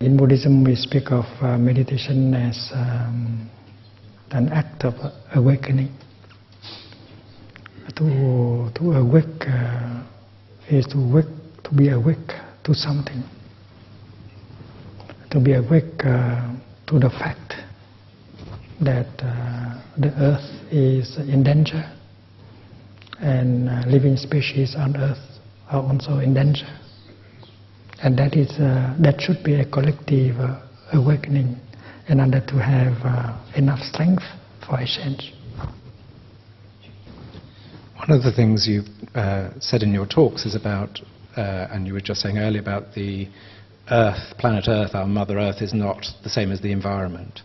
In Buddhism, we speak of meditation as an act of awakening. To awake is to be awake to something. To be awake to the fact that the earth is in danger, and living species on earth are also in danger. And that should be a collective awakening in order to have enough strength for a change. One of the things you've said in your talks is about, and you were just saying earlier about the Earth, planet Earth, our Mother Earth, is not the same as the environment.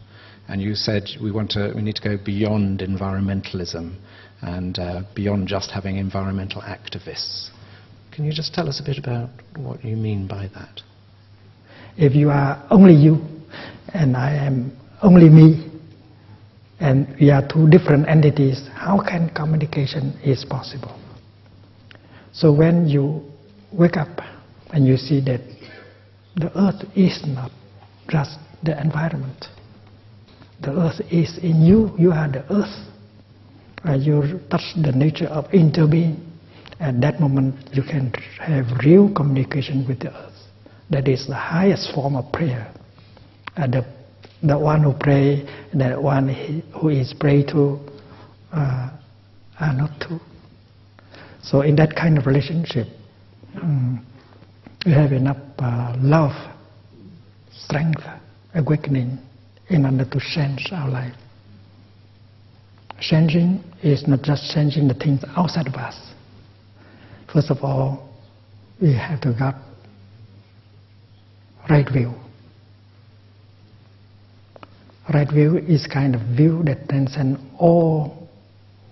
And you said we need to go beyond environmentalism and beyond just having environmental activists. Can you just tell us a bit about what you mean by that? If you are only you and I am only me, and we are two different entities, how can communication is possible? So when you wake up and you see that the earth is not just the environment, the earth is in you, you are the earth. You touch the nature of interbeing. At that moment you can have real communication with the earth. That is the highest form of prayer. The one who pray, the one who is prayed to are not two. So in that kind of relationship, we have enough love, strength, awakening in order to change our life. Changing is not just changing the things outside of us. First of all, we have to get right view. Right view is kind of view that transcends all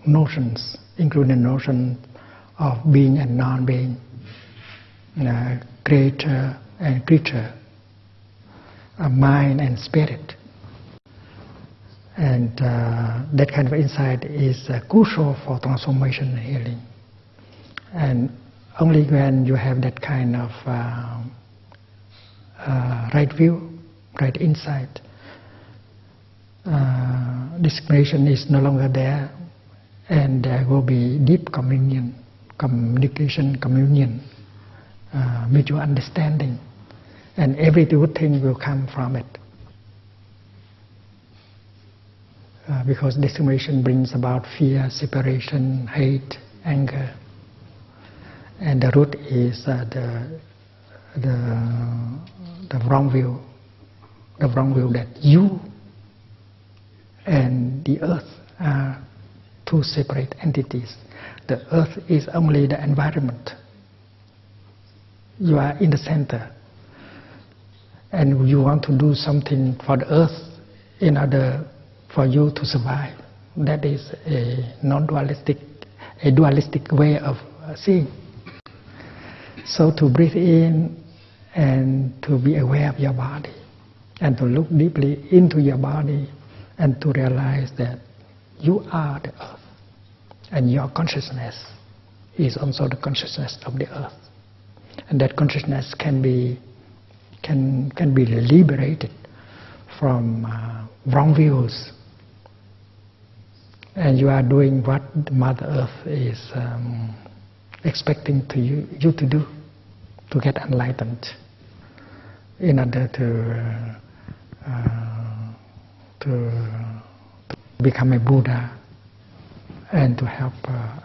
notions, including the notion of being and non-being, creator and creature, mind and spirit. And that kind of insight is crucial for transformation and healing. And only when you have that kind of right view, right insight, discrimination is no longer there, and there will be deep communion, mutual understanding, and every good thing will come from it. Because discrimination brings about fear, separation, hate, anger. And the root is the wrong view that you and the earth are two separate entities. The earth is only the environment. You are in the center, and you want to do something for the earth in order for you to survive. That is a non-dualistic, a dualistic way of seeing. So to breathe in and to be aware of your body and to look deeply into your body and to realize that you are the earth and your consciousness is also the consciousness of the earth, and that consciousness can be liberated from wrong views, and you are doing what Mother Earth is expecting you to do, to get enlightened in order to become a Buddha and to help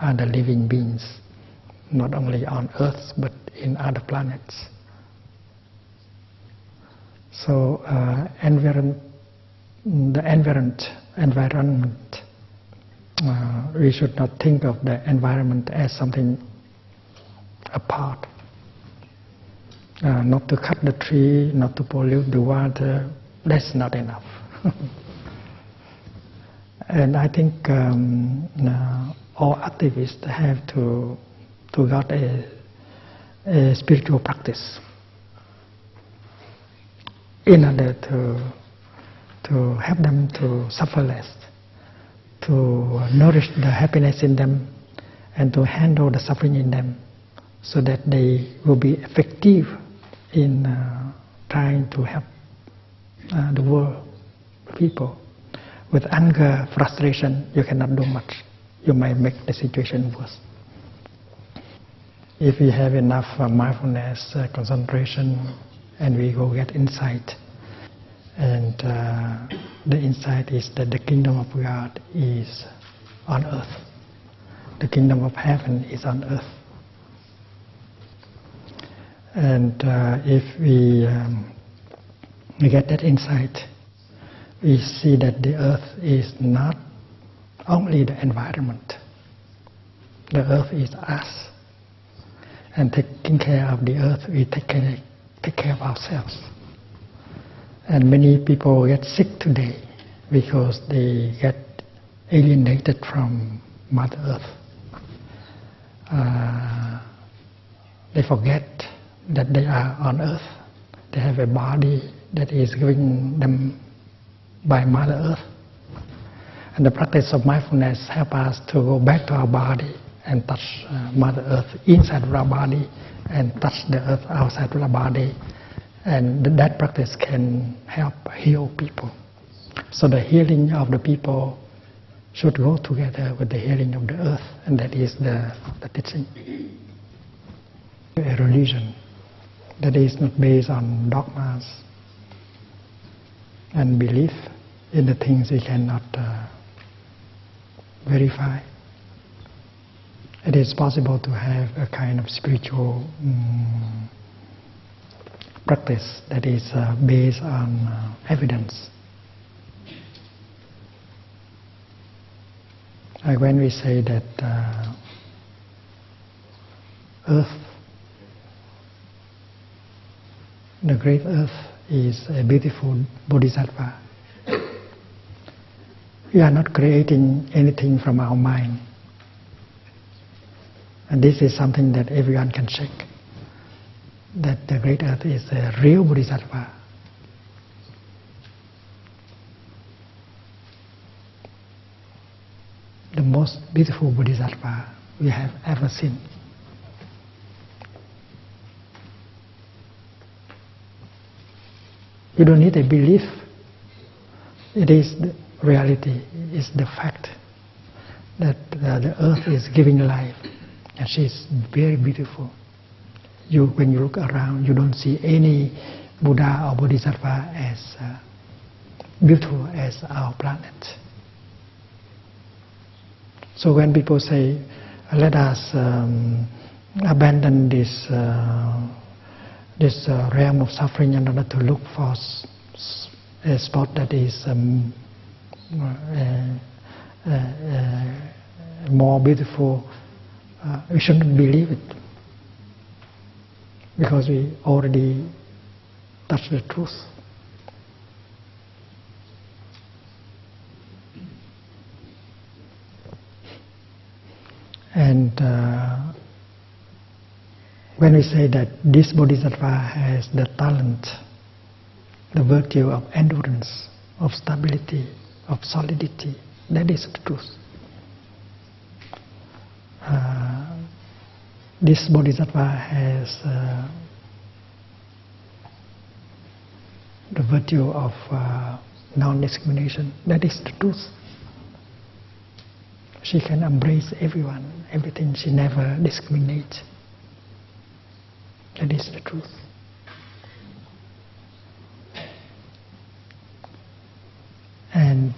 other living beings, not only on Earth but in other planets. So the environment, we should not think of the environment as something apart. Not to cut the tree, not to pollute the water, that's not enough. And I think all activists have to get a spiritual practice in order to help them to suffer less, to nourish the happiness in them, and to handle the suffering in them, so that they will be effective in trying to help the world, people. With anger, frustration, you cannot do much. You might make the situation worse. If we have enough mindfulness, concentration, and we go get insight, and the insight is that the kingdom of God is on earth. The kingdom of heaven is on earth. And if we get that insight, we see that the earth is not only the environment. The earth is us. And taking care of the earth, we take care of ourselves. And many people get sick today because they get alienated from Mother Earth. They forget that they are on earth. They have a body that is given them by Mother Earth. And the practice of mindfulness helps us to go back to our body and touch Mother Earth inside of our body and touch the earth outside of our body. And that practice can help heal people. So the healing of the people should go together with the healing of the earth, and that is the teaching. A religion that is not based on dogmas and belief in the things we cannot verify. It is possible to have a kind of spiritual practice that is based on evidence. Like when we say that earth, the great earth is a beautiful bodhisattva. We are not creating anything from our mind. And this is something that everyone can check, that the great earth is a real bodhisattva. The most beautiful bodhisattva we have ever seen. You don't need a belief. It is the reality, it is the fact that the earth is giving life, and she is very beautiful. When you look around, you don't see any Buddha or Bodhisattva as beautiful as our planet. So when people say, let us abandon this realm of suffering in order to look for a spot that is more beautiful, we shouldn't believe it, because we already touched the truth. And when we say that this bodhisattva has the talent, the virtue of endurance, of stability, of solidity, that is the truth. This bodhisattva has the virtue of non-discrimination, that is the truth. She can embrace everyone, everything, she never discriminates. That is the truth. And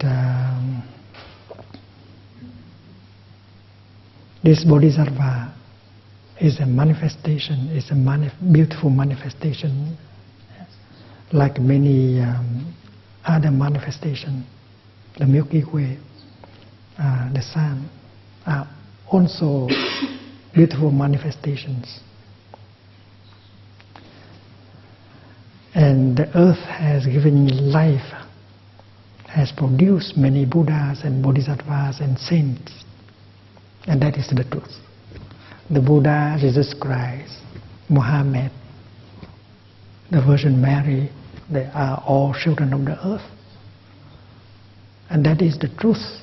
this bodhisattva is a manifestation, is a beautiful manifestation, like many other manifestations. The Milky Way, the sun, are also beautiful manifestations. And the earth has given life, has produced many Buddhas and Bodhisattvas and saints. And that is the truth. The Buddha, Jesus Christ, Muhammad, the Virgin Mary, they are all children of the earth. And that is the truth.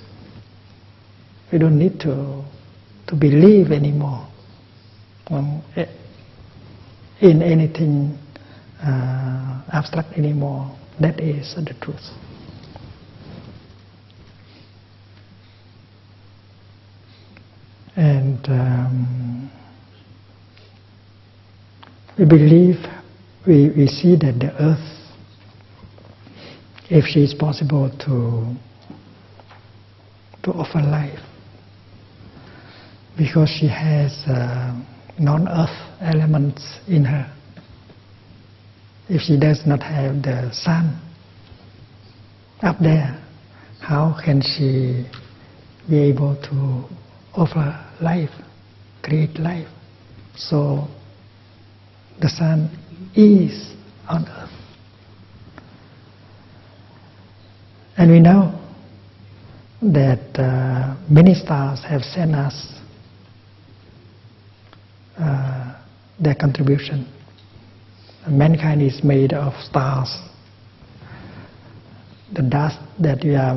We don't need to believe anymore in anything abstract anymore. That is the truth. And we believe, we see that the earth, if she is possible to offer life, because she has non-earth elements in her. If she does not have the sun up there, how can she be able to offer life, create life? So the sun is on earth. And we know that many stars have sent us their contribution. Mankind is made of stars. The dust that we are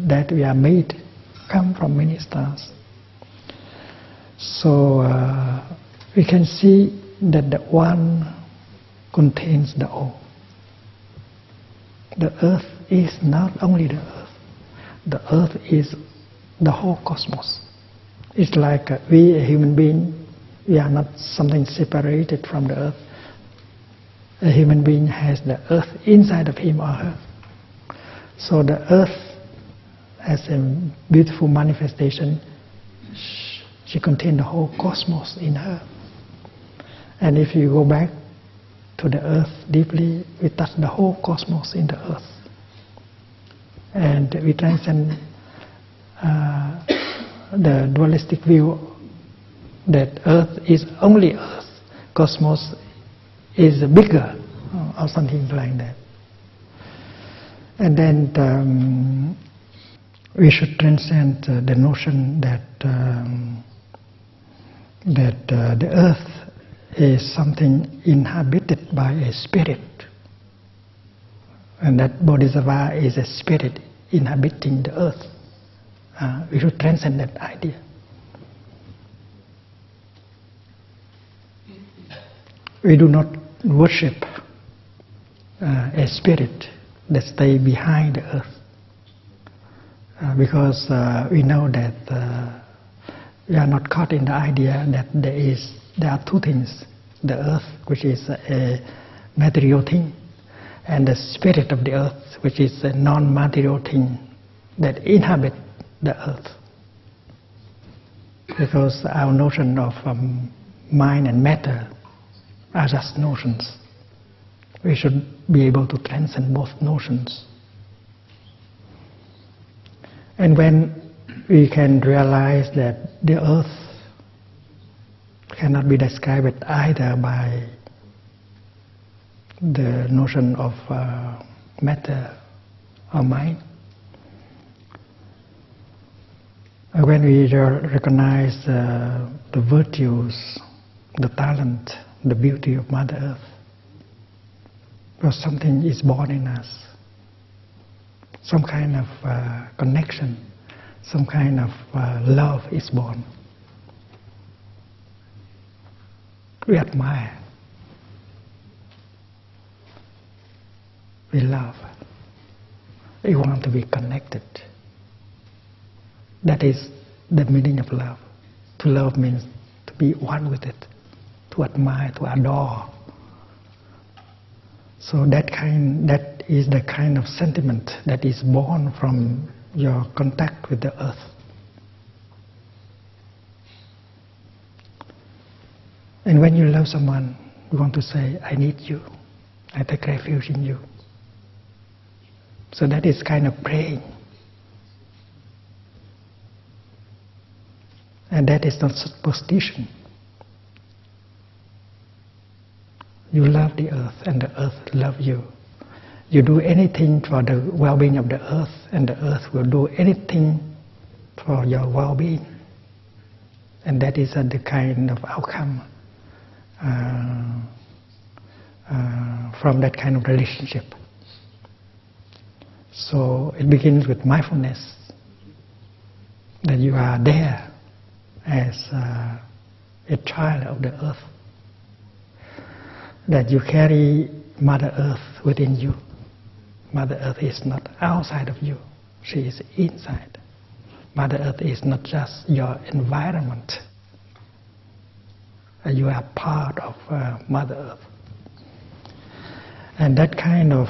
that we are made come from many stars. So we can see that the one contains the all. The earth is not only the earth. The earth is the whole cosmos. It's like we, a human being, we are not something separated from the earth. A human being has the earth inside of him or her. So the earth, as a beautiful manifestation, she contains the whole cosmos in her. And if you go back to the earth deeply, we touch the whole cosmos in the earth. And we transcend the dualistic view that earth is only earth, cosmos is bigger, or something like that. And then we should transcend the notion that the earth is something inhabited by a spirit, and that Bodhisattva is a spirit inhabiting the earth. We should transcend that idea. We do not worship a spirit that stays behind the earth, because we know that we are not caught in the idea that there are two things: the earth, which is a material thing, and the spirit of the earth, which is a non-material thing that inhabits the earth. Because our notion of mind and matter are just notions. We should be able to transcend both notions. And when we can realize that the earth cannot be described either by the notion of matter or mind, when we recognize the virtues, the talent, the beauty of Mother Earth, because something is born in us, some kind of connection, some kind of love is born. We admire, we love, we want to be connected. That is the meaning of love. To love means to be one with it, to admire, to adore. So that is the kind of sentiment that is born from your contact with the earth. And when you love someone, you want to say, I need you, I take refuge in you. So that is kind of praying. And that is not superstition. You love the earth and the earth loves you. You do anything for the well-being of the earth, and the earth will do anything for your well-being. And that is the kind of outcome from that kind of relationship. So it begins with mindfulness, that you are there as a child of the earth, that you carry Mother Earth within you. Mother Earth is not outside of you, she is inside. Mother Earth is not just your environment. You are part of Mother Earth. And that kind of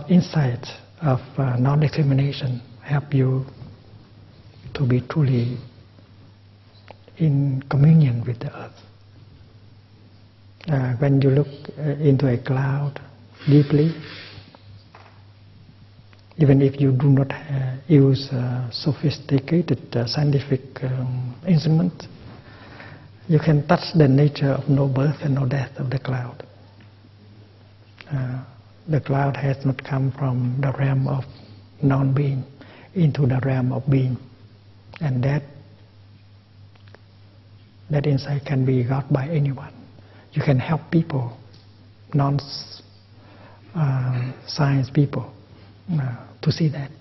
insight, of non-discrimination, help you to be truly in communion with the earth. When you look into a cloud deeply, even if you do not use sophisticated scientific instrument, you can touch the nature of no birth and no death of the cloud. The cloud has not come from the realm of non-being into the realm of being, and that insight can be got by anyone. You can help people, non-science people, to see that.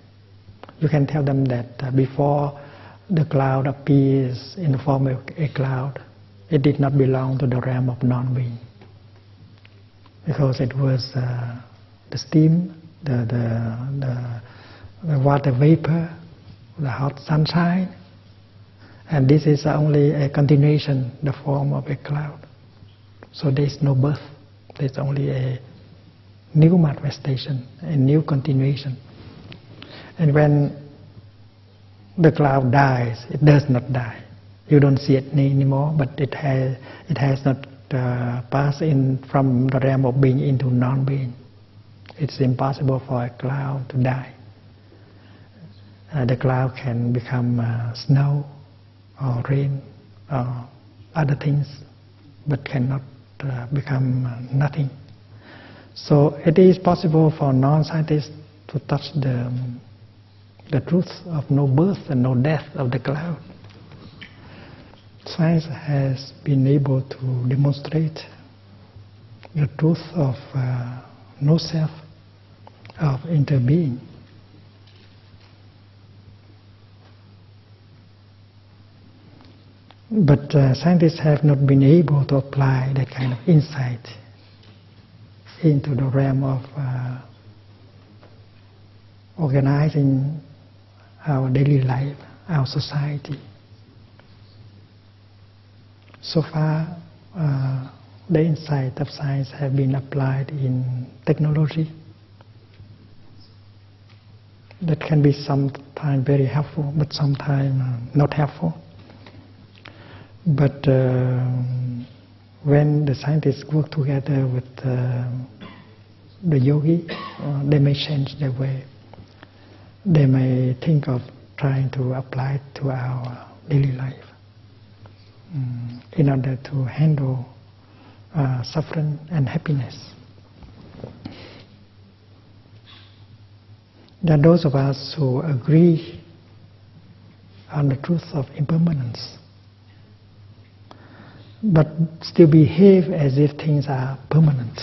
You can tell them that before the cloud appears in the form of a cloud, it did not belong to the realm of non-being, because it was the steam, the water vapor, the hot sunshine, and this is only a continuation, the form of a cloud. So there is no birth, there is only a new manifestation, a new continuation. And when the cloud dies, it does not die. You don't see it anymore, but it has not passed in from the realm of being into non-being. It's impossible for a cloud to die. The cloud can become snow or rain or other things, but cannot become nothing. So it is possible for non-scientists to touch the truth of no birth and no death of the cloud. Science has been able to demonstrate the truth of no self, of interbeing. But scientists have not been able to apply that kind of insight into the realm of organizing our daily life, our society. So far, the insight of science have been applied in technology. That can be sometimes very helpful, but sometimes not helpful. But when the scientists work together with the yogi, they may change their way. They may think of trying to apply it to our daily life in order to handle suffering and happiness. There are those of us who agree on the truth of impermanence, but still behave as if things are permanent.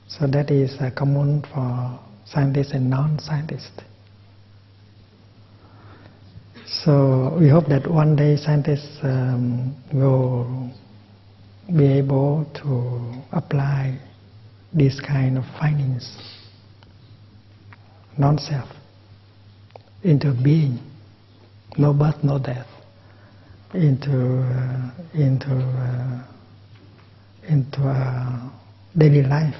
So that is common for scientists and non-scientists. So we hope that one day scientists will be able to apply these kind of findings, non-self, into being, no birth, no death, into daily life.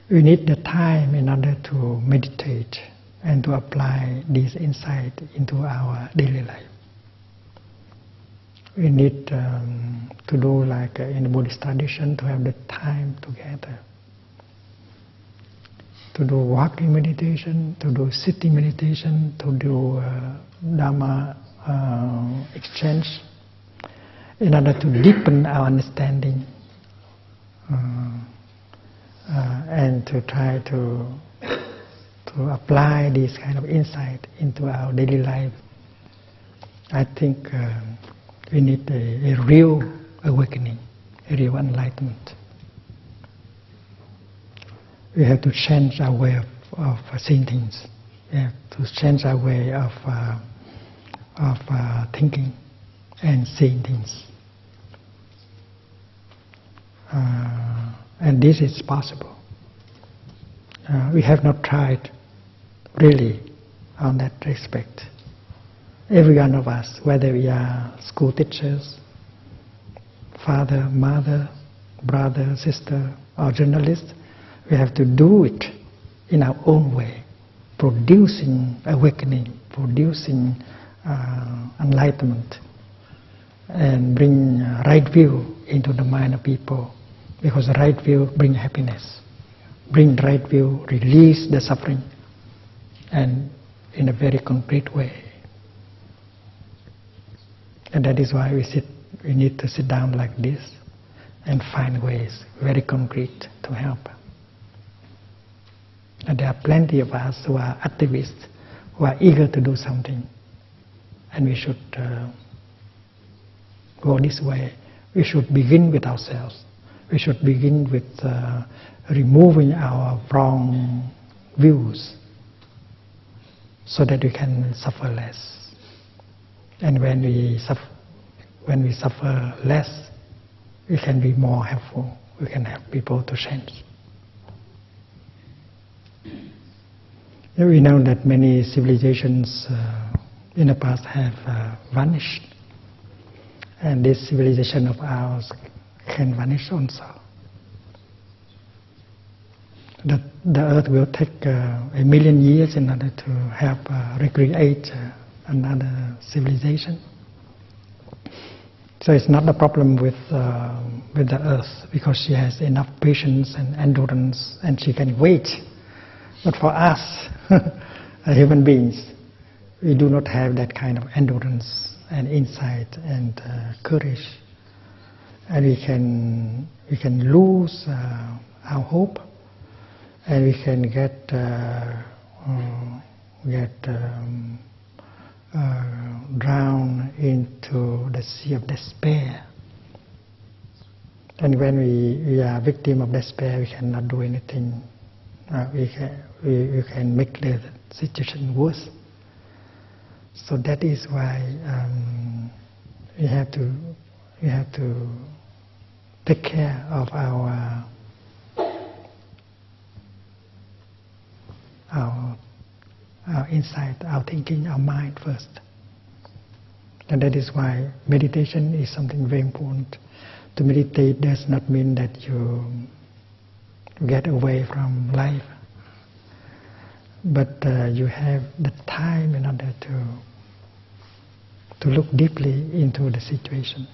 We need the time in order to meditate and to apply this insight into our daily life. We need to do like in the Buddhist tradition, to have the time together, to do walking meditation, to do sitting meditation, to do Dhamma exchange, in order to deepen our understanding and to try to apply this kind of insight into our daily life. I think we need a real awakening, a real enlightenment. We have to change our way of seeing things. We have to change our way of thinking and seeing things. And this is possible. We have not tried really on that respect. Every one of us, whether we are school teachers, father, mother, brother, sister, or journalist, we have to do it in our own way, producing awakening, producing enlightenment, and bring right view into the mind of people, because right view brings happiness. Bring right view, release the suffering, and in a very concrete way. And that is why we need to sit down like this and find ways, very concrete, to help. And there are plenty of us who are activists, who are eager to do something. And we should go this way. We should begin with ourselves. We should begin with removing our wrong views so that we can suffer less. And when we suffer less, we can be more helpful. We can help people to change. We know that many civilizations in the past have vanished, and this civilization of ours can vanish also. The earth will take 1 million years in order to help recreate another civilization. So it's not a problem with the earth, because she has enough patience and endurance and she can wait. But for us, human beings, we do not have that kind of endurance and insight and courage, and we can lose our hope, and we can get drowned into the sea of despair. And when we are victim of despair, we cannot do anything. We can make the situation worse. So that is why we have to take care of our insight, our thinking, our mind first. And that is why meditation is something very important. To meditate does not mean that you get away from life, but you have the time in order to look deeply into the situation.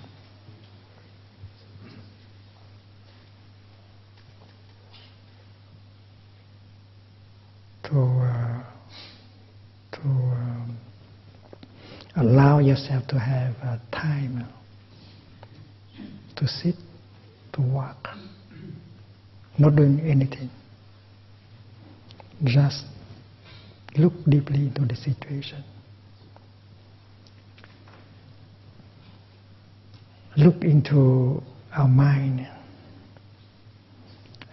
To allow yourself to have time to sit, to walk, not doing anything. Just look deeply into the situation. Look into our mind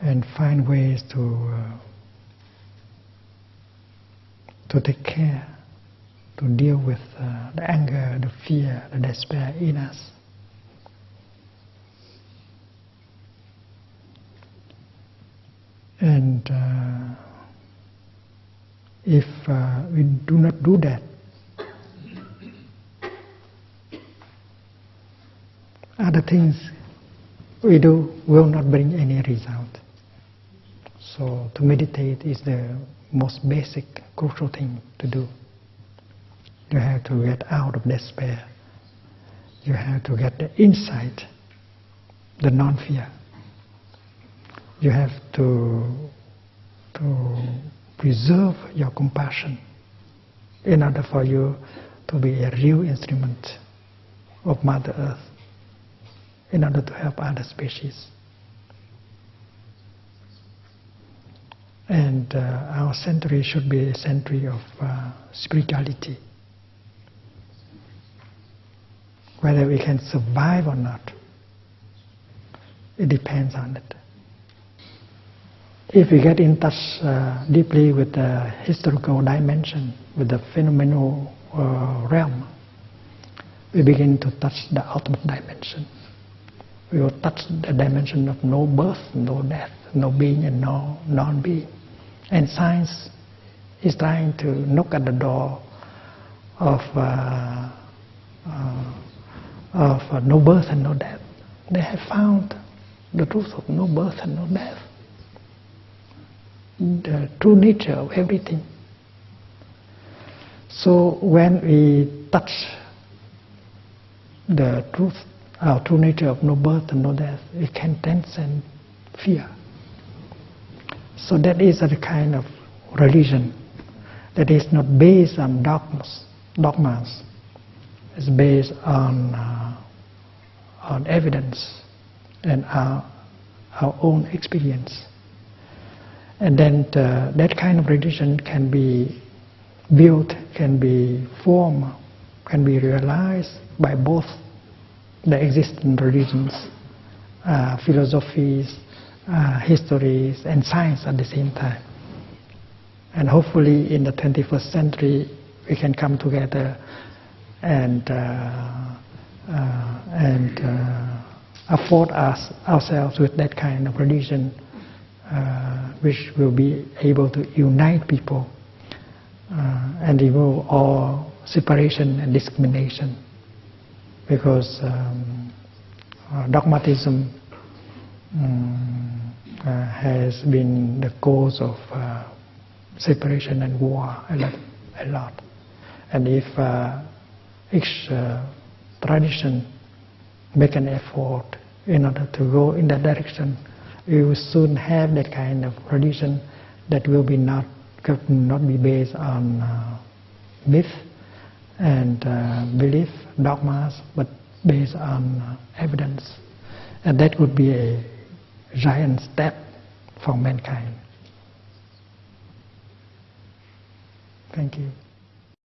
and find ways to take care, to deal with the anger, the fear, the despair in us. And if we do not do that, other things we do will not bring any result. So to meditate is the most basic, crucial thing to do. You have to get out of despair. You have to get the insight, the non-fear. You have to preserve your compassion in order for you to be a real instrument of Mother Earth, in order to help other species. And our century should be a century of spirituality. Whether we can survive or not, it depends on it. if we get in touch deeply with the historical dimension, with the phenomenal realm, we begin to touch the ultimate dimension. We will touch the dimension of no birth, no death, no being and no non-being. And science is trying to knock at the door of no birth and no death. They have found the truth of no birth and no death, the true nature of everything. So when we touch the truth, our true nature of no birth and no death, it can transcend fear. So that is a kind of religion that is not based on dogmas. It's based on evidence and our own experience. And then that kind of religion can be built, can be formed, can be realized by both the existing religions, philosophies, histories, and science at the same time. And hopefully in the 21st century we can come together and afford ourselves with that kind of religion, which will be able to unite people and remove all separation and discrimination. Because dogmatism has been the cause of separation and war a lot. And if each tradition make an effort in order to go in that direction, we will soon have that kind of religion that will be not be based on myth and belief, dogmas, but based on evidence. And that would be a giant step for mankind. Thank you.